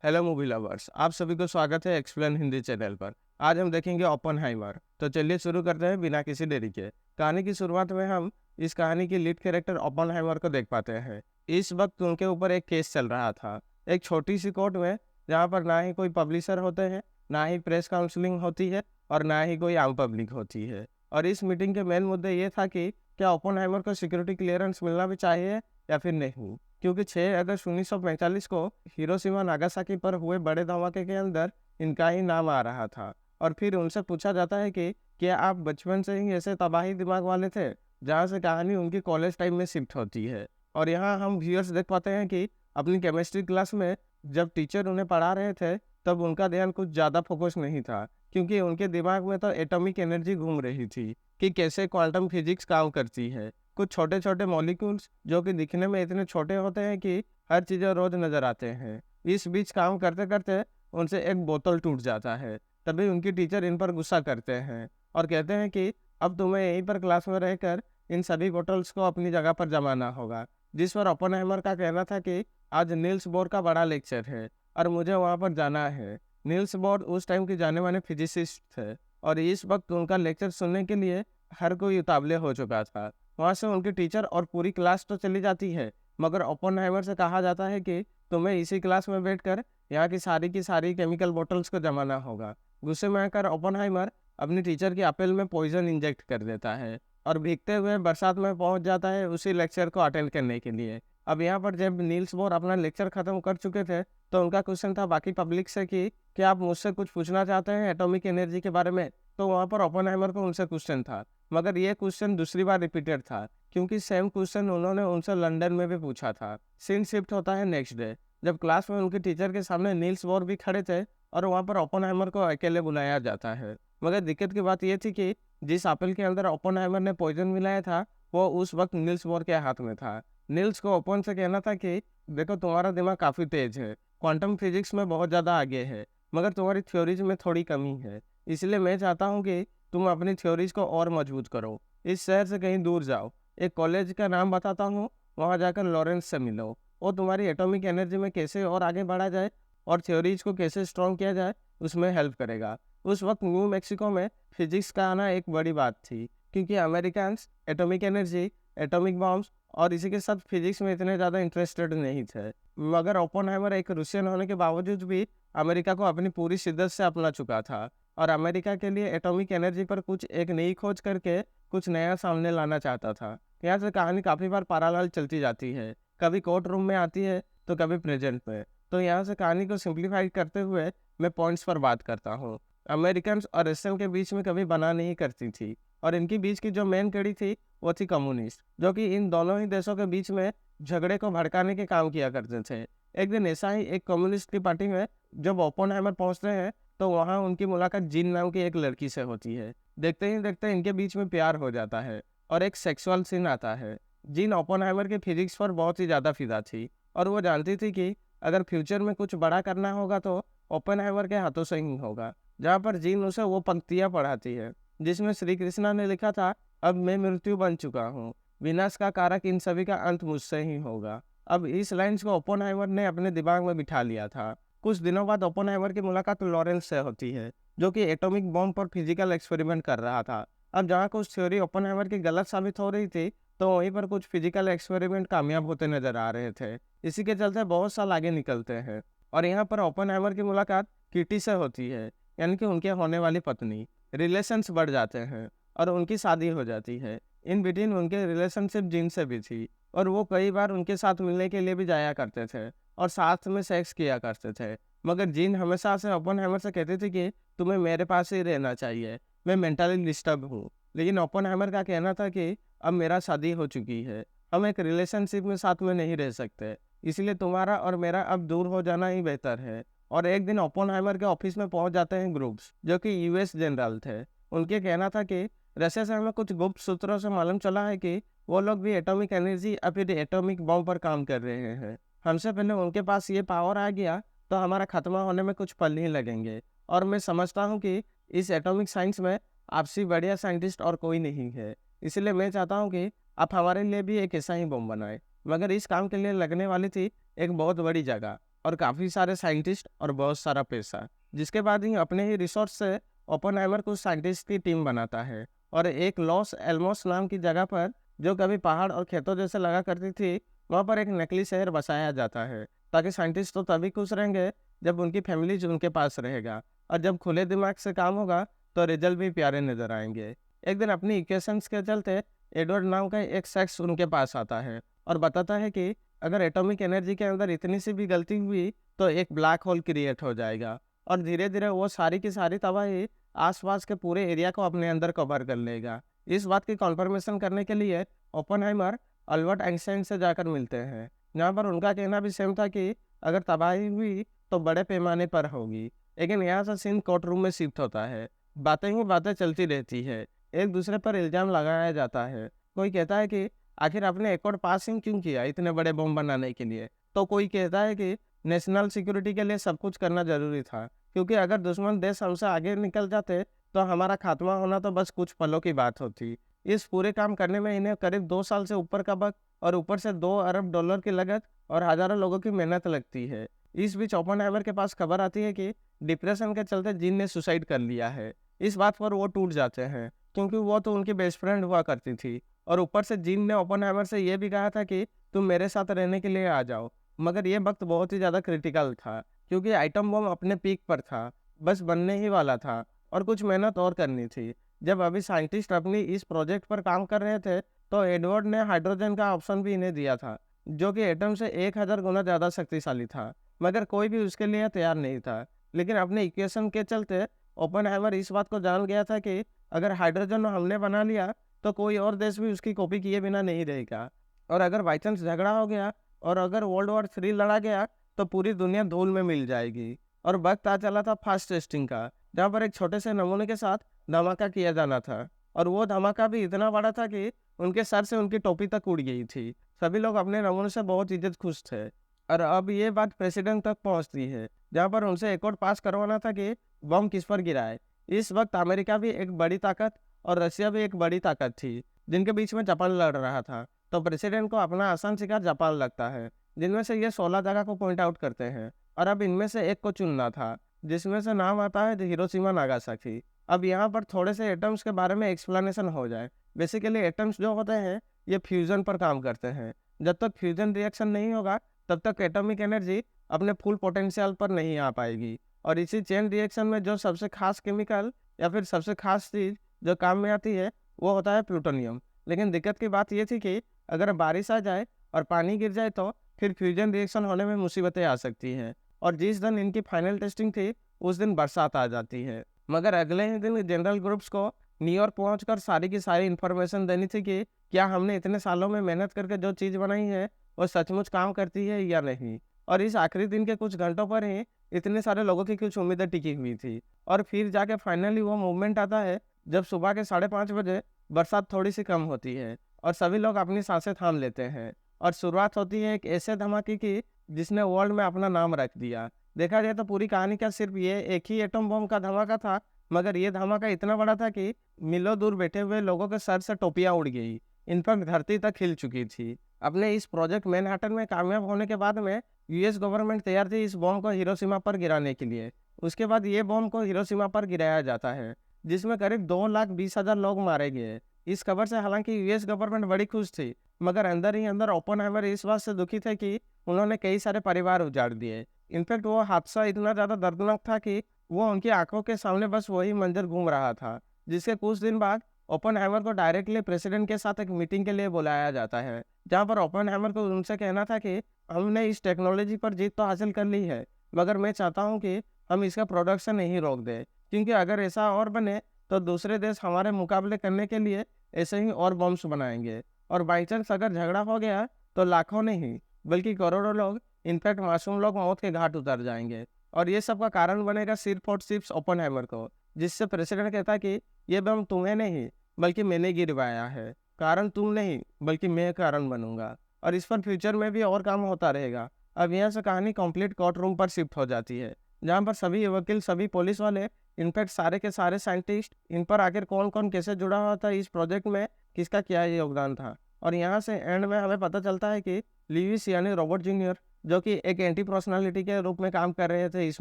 Hello movie lovers, आप सभी को स्वागत है एक्सप्लेन हिंदी चैनल पर। आज हम देखेंगे ओपेनहाइमर। तो चलिए शुरू करते हैं बिना किसी देरी के। कहानी की शुरुआत में हम इस कहानी की लीड कैरेक्टर ओपेनहाइमर को देख पाते हैं। इस वक्त उनके ऊपर एक केस चल रहा था, एक छोटी सी कोर्ट में, जहाँ पर ना ही कोई पब्लिशर होते हैं, ना ही प्रेस काउंसलिंग होती है और ना ही कोई आम पब्लिक होती है। और इस मीटिंग के मेन मुद्दे ये था कि क्या ओपेनहाइमर को सिक्योरिटी क्लियरेंस मिलना भी चाहिए या फिर नहीं, क्योंकि 6 अगस्त 1945 को हिरोशिमा नागासाकी पर हुए बड़े धमाके के अंदर इनका ही नाम आ रहा था। और फिर उनसे पूछा जाता है कि क्या आप बचपन से ही ऐसे तबाही दिमाग वाले थे, जहाँ से कहानी उनकी कॉलेज टाइम में शिफ्ट होती है। और यहाँ हम व्यूअर्स देख पाते हैं कि अपनी केमिस्ट्री क्लास में जब टीचर उन्हें पढ़ा रहे थे, तब उनका ध्यान कुछ ज़्यादा फोकस नहीं था, क्योंकि उनके दिमाग में तो एटॉमिक एनर्जी घूम रही थी कि कैसे क्वांटम फिजिक्स काम करती है। कुछ छोटे छोटे मॉलिक्यूल्स जो कि दिखने में इतने छोटे होते हैं कि हर चीज़ें रोज नजर आते हैं। इस बीच काम करते करते उनसे एक बोतल टूट जाता है। तभी उनकी टीचर इन पर गुस्सा करते हैं और कहते हैं कि अब तुम्हें यहीं पर क्लास में रहकर इन सभी बोतल्स को अपनी जगह पर जमाना होगा। जिस पर ओपेनहाइमर का कहना था कि आज नील्स बोर का बड़ा लेक्चर है और मुझे वहाँ पर जाना है। नील्स बोर उस टाइम के जाने माने फिजिसिस्ट थे और इस वक्त उनका लेक्चर सुनने के लिए हर कोई उतावले हो चुका था। वहाँ से उनकी टीचर और पूरी क्लास तो चली जाती है, मगर ओपेनहाइमर से कहा जाता है कि तुम्हें इसी क्लास में बैठकर यहाँ की सारी केमिकल बोतल्स को जमाना होगा। गुस्से में आकर ओपेनहाइमर अपनी टीचर की एप्पल में पॉइजन इंजेक्ट कर देता है और भीगते हुए बरसात में पहुंच जाता है उसी लेक्चर को अटेंड करने के लिए। अब यहाँ पर जब नील्स बोर अपना लेक्चर खत्म कर चुके थे, तो उनका क्वेश्चन था बाकी पब्लिक से कि क्या आप मुझसे कुछ पूछना चाहते हैं एटॉमिक एनर्जी के बारे में। तो वहाँ पर ओपेनहाइमर को उनसे क्वेश्चन था, मगर ये क्वेश्चन दूसरी बार रिपीटेड था, क्योंकि सेम क्वेश्चन उन्होंने उनसे लंदन में भी पूछा था। सीन शिफ्ट होता है नेक्स्ट डे, जब क्लास में उनके टीचर के सामने नील्स बोर भी खड़े थे और वहाँ पर ओपेनहाइमर को अकेले बुलाया जाता है। मगर दिक्कत की बात यह थी कि जिस एप्पल के अंदर ओपेनहाइमर ने पॉइजन मिलाया था, वो उस वक्त नील्स बोर के हाथ में था। नील्स को ओपन से कहना था कि देखो, तुम्हारा दिमाग काफ़ी तेज है, क्वांटम फिजिक्स में बहुत ज़्यादा आगे है, मगर तुम्हारी थ्योरीज में थोड़ी कमी है। इसलिए मैं चाहता हूँ कि तुम अपनी थ्योरीज को और मजबूत करो, इस शहर से कहीं दूर जाओ, एक कॉलेज का नाम बताता हूँ, वहाँ जाकर लॉरेंस से मिलो। वो तुम्हारी एटॉमिक एनर्जी में कैसे और आगे बढ़ा जाए और थ्योरीज को कैसे स्ट्रॉन्ग किया जाए, उसमें हेल्प करेगा। उस वक्त न्यू मैक्सिको में फिजिक्स का आना एक बड़ी बात थी, क्योंकि American atomic energy, atomic bombs और इसी के साथ फिजिक्स में इतने ज़्यादा इंटरेस्टेड नहीं थे। मगर ओपेनहाइमर एक रूसियन होने के बावजूद भी अमेरिका को अपनी पूरी शिद्दत से अपना चुका था और अमेरिका के लिए एटॉमिक एनर्जी पर कुछ एक नई खोज करके कुछ नया सामने लाना चाहता था। यहाँ से कहानी काफ़ी बार पैरेलल चलती जाती है, कभी कोर्ट रूम में आती है तो कभी प्रेजेंट में। तो यहाँ से कहानी को सिंप्लीफाई करते हुए मैं पॉइंट्स पर बात करता हूँ। अमेरिकन और रशियन के बीच में कभी बना नहीं करती थी, और इनकी बीच की जो मेन कड़ी थी वो थी कम्युनिस्ट, जो कि इन दोनों ही देशों के बीच में झगड़े को भड़काने के काम किया करते थे। एक दिन ऐसा ही एक कम्युनिस्ट की पार्टी में जब ओपेनहाइमर पहुंचते हैं, तो वहां उनकी मुलाकात जीन नाम की एक लड़की से होती है। देखते ही देखते इनके बीच में प्यार हो जाता है और एक सेक्सुअल सीन आता है। जीन ओपेनहाइमर के फिजिक्स पर बहुत ही ज़्यादा फिदा थी और वो जानती थी कि अगर फ्यूचर में कुछ बड़ा करना होगा तो ओपेनहाइमर के हाथों से ही होगा। जहाँ पर जीन उसे वो पंक्तियाँ पढ़ाती है जिसमें श्री कृष्णा ने लिखा था, अब मैं मृत्यु बन चुका हूँ, विनाश का कारक इन सभी का अंत मुझसे ही होगा। अब इस लाइन्स को ओपेनहाइमर ने अपने दिमाग में बिठा लिया था। कुछ दिनों बाद ओपेनहाइमर की मुलाकात लॉरेंस से होती है, जो कि एटॉमिक बॉम्ब पर फिजिकल एक्सपेरिमेंट कर रहा था। अब जहाँ कुछ थ्योरी ओपेनहाइमर की गलत साबित हो रही थी, तो वहीं पर कुछ फिजिकल एक्सपेरिमेंट कामयाब होते नजर आ रहे थे। इसी के चलते बहुत साल आगे निकलते हैं और यहाँ पर ओपेनहाइमर की मुलाकात किटी से होती है, यानी कि उनके होने वाली पत्नी। रिलेशंस बढ़ जाते हैं और उनकी शादी हो जाती है। इन बिटवीन उनके रिलेशनशिप जीन से भी थी और वो कई बार उनके साथ मिलने के लिए भी जाया करते थे और साथ में सेक्स किया करते थे। मगर जीन हमेशा से ओपेनहाइमर से कहती थी कि तुम्हें मेरे पास ही रहना चाहिए, मैं मेंटली डिस्टर्ब हूँ। लेकिन ओपेनहाइमर का कहना था कि अब मेरा शादी हो चुकी है, हम एक रिलेशनशिप में साथ में नहीं रह सकते, इसलिए तुम्हारा और मेरा अब दूर हो जाना ही बेहतर है। और एक दिन ओपेनहाइमर के ऑफिस में पहुंच जाते हैं ग्रुप्स, जो कि यूएस जनरल थे। उनके कहना था कि रशिया से हमें कुछ गुप्त सूत्रों से मालूम चला है कि वो लोग भी एटॉमिक एनर्जी या फिर एटॉमिक बॉम्ब पर काम कर रहे हैं। हमसे पहले उनके पास ये पावर आ गया तो हमारा खत्म होने में कुछ पल नहीं लगेंगे। और मैं समझता हूँ कि इस एटॉमिक साइंस में आपसे बढ़िया साइंटिस्ट और कोई नहीं है, इसलिए मैं चाहता हूँ कि आप हमारे लिए भी एक ऐसा ही बम बनाए। मगर इस काम के लिए लगने वाली थी एक बहुत बड़ी जगह, और काफ़ी सारे साइंटिस्ट और बहुत सारा पैसा, जिसके बाद ही अपने ही रिसोर्स से ओपेनहाइमर कुछ साइंटिस्ट की टीम बनाता है और एक लॉस एल्मोस नाम की जगह पर, जो कभी पहाड़ और खेतों जैसे लगा करती थी, वहाँ पर एक नकली शहर बसाया जाता है, ताकि साइंटिस्ट तो तभी खुश रहेंगे जब उनकी फैमिली उनके पास रहेगा, और जब खुले दिमाग से काम होगा तो रिजल्ट भी प्यारे नजर आएंगे। एक दिन अपनी इक्वेशंस के चलते एडवर्ड नाम का एक शख्स उनके पास आता है और बताता है कि अगर एटॉमिक एनर्जी के अंदर इतनी सी भी गलती हुई तो एक ब्लैक होल क्रिएट हो जाएगा, और धीरे धीरे वो सारी की सारी तबाही आसपास के पूरे एरिया को अपने अंदर कवर कर लेगा। इस बात की कॉन्फर्मेशन करने के लिए ओपेनहाइमर अल्बर्ट आइंस्टाइन से जाकर मिलते हैं, जहाँ पर उनका कहना भी सेम था कि अगर तबाही हुई तो बड़े पैमाने पर होगी। लेकिन यहाँ से सीन कोर्ट रूम में शिफ्ट होता है। बातें ही बातें चलती रहती है, एक दूसरे पर इल्जाम लगाया जाता है। कोई कहता है कि आखिर आपने एक और पासिंग क्यों किया इतने बड़े बम बनाने के लिए, तो कोई कहता है कि नेशनल सिक्योरिटी के लिए सब कुछ करना जरूरी था, क्योंकि अगर दुश्मन देश हमसे आगे निकल जाते तो हमारा खात्मा होना तो बस कुछ पलों की बात होती। इस पूरे काम करने में इन्हें करीब 2 साल से ऊपर का वक्त और ऊपर से $2 अरब की लागत और हजारों लोगों की मेहनत लगती है। इस बीच ओपेनहाइमर के पास खबर आती है कि डिप्रेशन के चलते जिन ने सुसाइड कर लिया है। इस बात पर वो टूट जाते हैं, क्योंकि वो तो उनकी बेस्ट फ्रेंड हुआ करती थी, और ऊपर से जिन ने ओपेनहाइमर से ये भी कहा था कि तुम मेरे साथ रहने के लिए आ जाओ। मगर ये वक्त बहुत ही ज़्यादा क्रिटिकल था, क्योंकि आइटम बम अपने पीक पर था, बस बनने ही वाला था और कुछ मेहनत और करनी थी। जब अभी साइंटिस्ट अपनी इस प्रोजेक्ट पर काम कर रहे थे तो एडवर्ड ने हाइड्रोजन का ऑप्शन भी इन्हें दिया था, जो कि एटम से 1000 गुना ज़्यादा शक्तिशाली था, मगर कोई भी उसके लिए तैयार नहीं था। लेकिन अपने इक्वेशन के चलते ओपेनहाइमर इस बात को जान गया था कि अगर हाइड्रोजन हमने बना लिया तो कोई और देश भी उसकी कॉपी किए बिना नहीं रहेगा, और अगर बाई चांस झगड़ा हो गया और अगर वर्ल्ड वॉर 3 लड़ा गया तो पूरी दुनिया धूल में मिल जाएगी। और वक्त आ चला था फास्ट टेस्टिंग का, जहाँ पर एक छोटे से नमूने के साथ धमाका किया जाना था, और वो धमाका भी इतना बड़ा था कि उनके सर से उनकी टोपी तक उड़ गई थी। सभी लोग अपने नमूने से बहुत इज्जत खुश थे, और अब ये बात प्रेसिडेंट तक पहुंचती है, जहाँ पर उनसे एक और पास करवाना था कि बम किस पर गिराए। इस वक्त अमेरिका भी एक बड़ी ताकत और रशिया भी एक बड़ी ताकत थी, जिनके बीच में जापान लड़ रहा था। तो प्रेसिडेंट को अपना आसान शिकार जापान लगता है, जिनमें से ये 16 जगह को पॉइंट आउट करते हैं, और अब इनमें से एक को चुनना था, जिसमें से नाम आता है हिरोशिमा नागासाकी। अब यहाँ पर थोड़े से एटम्स के बारे में एक्सप्लेनेशन हो जाए। बेसिकली एटम्स जो होते हैं ये फ्यूजन पर काम करते हैं। जब तक फ्यूजन रिएक्शन नहीं होगा तब तक एटॉमिक एनर्जी अपने फुल पोटेंशियल पर नहीं आ पाएगी, और इसी चेन रिएक्शन में जो सबसे खास केमिकल या फिर सबसे खास चीज़ जो काम में आती है वो होता है प्लूटोनियम। लेकिन दिक्कत की बात ये थी कि अगर बारिश आ जाए और पानी गिर जाए तो फिर फ्यूजन रिएक्शन होने में मुसीबतें आ सकती हैं, और जिस दिन इनकी फाइनल टेस्टिंग थी उस दिन बरसात आ जाती है। मगर अगले ही दिन जनरल ग्रुप्स को न्यूयॉर्क पहुंचकर सारी की सारी इन्फॉर्मेशन देनी थी कि क्या हमने इतने सालों में मेहनत करके जो चीज़ बनाई है वो सचमुच काम करती है या नहीं। और इस आखिरी दिन के कुछ घंटों पर ही इतने सारे लोगों की कुछ उम्मीदें टिकी हुई थी, और फिर जाके फाइनली वो मूवमेंट आता है जब सुबह के 5:30 बजे बरसात थोड़ी सी कम होती है और सभी लोग अपनी सांसें थाम लेते हैं, और शुरुआत होती है एक ऐसे धमाके की जिसने वर्ल्ड में अपना नाम रख दिया। देखा जाए तो पूरी कहानी का सिर्फ ये एक ही एटम बम का धमाका था, मगर ये धमाका इतना बड़ा था कि मीलों दूर बैठे हुए लोगों के सर से टोपियां उड़ गई, इनफैक्ट धरती तक हिल चुकी थी। अपने इस प्रोजेक्ट मैनहट्टन में कामयाब होने के बाद में यूएस गवर्नमेंट तैयार थी इस बम को हिरोशिमा पर गिराने के लिए। उसके बाद ये बम को हिरोशिमा पर गिराया जाता है, जिसमें करीब 2,20,000 लोग मारे गए। इस खबर से हालांकि यूएस गवर्नमेंट बड़ी खुश थी, मगर अंदर ही अंदर ओपेनहाइमर इस बात से दुखी थे कि उन्होंने कई सारे परिवार उजाड़ दिए। इनफैक्ट वो हादसा इतना ज़्यादा दर्दनाक था कि वो उनकी आंखों के सामने बस वही मंजर घूम रहा था, जिसके कुछ दिन बाद ओपेनहाइमर को डायरेक्टली प्रेसिडेंट के साथ एक मीटिंग के लिए बुलाया जाता है, जहां पर ओपेनहाइमर को उनसे कहना था कि हमने इस टेक्नोलॉजी पर जीत तो हासिल कर ली है, मगर मैं चाहता हूं कि हम इसका प्रोडक्शन नहीं रोक दें, क्योंकि अगर ऐसा और बने तो दूसरे देश हमारे मुकाबले करने के लिए ऐसे ही और बम्स बनाएंगे, और बाई चांस अगर झगड़ा हो गया तो लाखों नहीं बल्कि करोड़ों लोग, इनफैक्ट मासूम लोग मौत के घाट उतर जाएंगे, और ये सब का कारण बनेगा सिर्फ और सिर्फ ओपेनहाइमर को। जिससे प्रेसिडेंट कहता कि ये बम तुम्हें नहीं बल्कि मैंने गिरवाया है, कारण तुम नहीं बल्कि मैं कारण बनूंगा, और इस पर फ्यूचर में भी और काम होता रहेगा। अब यहाँ से कहानी कंप्लीट कोर्ट रूम पर शिफ्ट हो जाती है, जहाँ पर सभी वकील, सभी पुलिस वाले, इनफैक्ट सारे के सारे साइंटिस्ट, इन पर आखिर कौन कौन कैसे जुड़ा हुआ था इस प्रोजेक्ट में, किसका क्या योगदान था। और यहाँ से एंड में हमें पता चलता है कि ल्यूइस यानी रॉबर्ट जूनियर जो कि एक एंटी पर्सनालिटी के रूप में काम कर रहे थे इस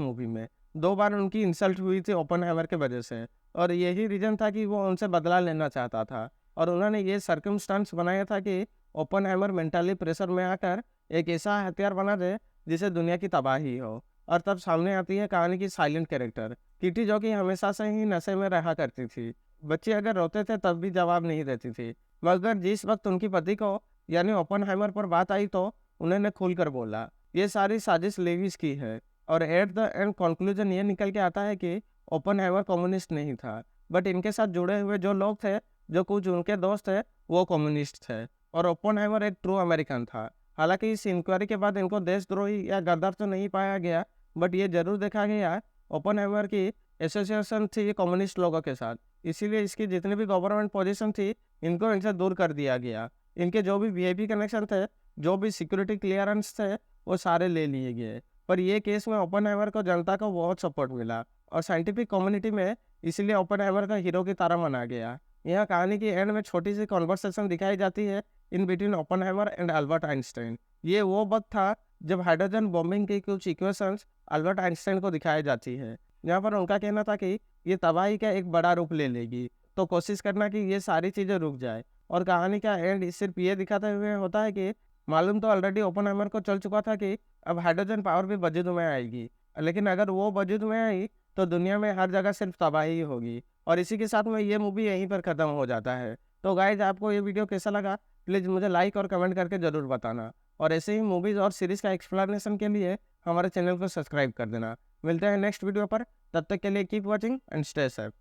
मूवी में। 2 बार उनकी इंसल्ट हुई थी ओपेनहाइमर के वजह से और यही रीज़न था कि वो उनसे बदला लेना चाहता था और उन्होंने ये सर्कमस्टेंस बनाया था कि ओपेनहाइमर मेंटली प्रेशर में आकर एक ऐसा हथियार बना दे जिससे दुनिया की तबाही हो। और तब सामने आती है कहानी की साइलेंट कैरेक्टर किटी, जो कि हमेशा से ही नशे में रहा करती थी। बच्चे अगर रोते थे तब भी जवाब नहीं देती थी, मगर जिस वक्त उनकी पति को यानी ओपेनहाइमर पर बात आई तो उन्होंने खुलकर बोला। ये सारी साजिश लेविस की है और एट द एंड कंक्लूजन ये निकल के आता है कि ओपेनहाइमर कम्युनिस्ट नहीं था, बट इनके साथ जुड़े हुए जो लोग थे, जो कुछ उनके दोस्त थे, वो कम्युनिस्ट थे और ओपेनहाइमर एक ट्रू अमेरिकन था। हालांकि इस इंक्वायरी के बाद इनको देशद्रोही या गद्दार तो नहीं पाया गया, बट ये जरूर देखा गया ओपेनहाइमर की एसोसिएशन थी कम्युनिस्ट लोगों के साथ, इसीलिए इसकी जितनी भी गवर्नमेंट पोजीशन थी इनको इनसे दूर कर दिया गया। इनके जो भी वीआईपी कनेक्शन थे, जो भी सिक्योरिटी क्लियरेंस थे, वो सारे ले लिए गए। पर ये केस में ओपेनहाइमर को जनता को बहुत सपोर्ट मिला और साइंटिफिक कम्युनिटी में इसलिए ओपेनहाइमर का हीरो की तरह माना गया। यहाँ कहानी की एंड में छोटी सी कॉन्वर्सेशन दिखाई जाती है in between Oppenheimer and Albert Einstein. ये वो वक्त था जब हाइड्रोजन बॉम्बिंग की कुछ इक्वेशंस अल्बर्ट आइंस्टाइन को दिखाई जाती है, जहाँ पर उनका कहना था कि ये तबाही का एक बड़ा रूप ले लेगी, तो कोशिश करना कि ये सारी चीज़ें रुक जाए। और कहानी का एंड सिर्फ ये दिखाते हुए होता है कि मालूम तो ऑलरेडी ओपेनहाइमर को चल चुका था कि अब हाइड्रोजन पावर भी वजूद में आएगी, लेकिन अगर वो वजूद में आई तो दुनिया में हर जगह सिर्फ तबाही ही होगी। और इसी के साथ में ये मूवी यहीं पर ख़त्म हो जाता है। तो गाइज, आपको ये वीडियो कैसा लगा प्लीज़ मुझे लाइक और कमेंट करके ज़रूर बताना और ऐसे ही मूवीज़ और सीरीज़ का एक्सप्लेनेशन के लिए हमारे चैनल को सब्सक्राइब कर देना। मिलते हैं नेक्स्ट वीडियो पर, तब तक के लिए keep watching and stay safe.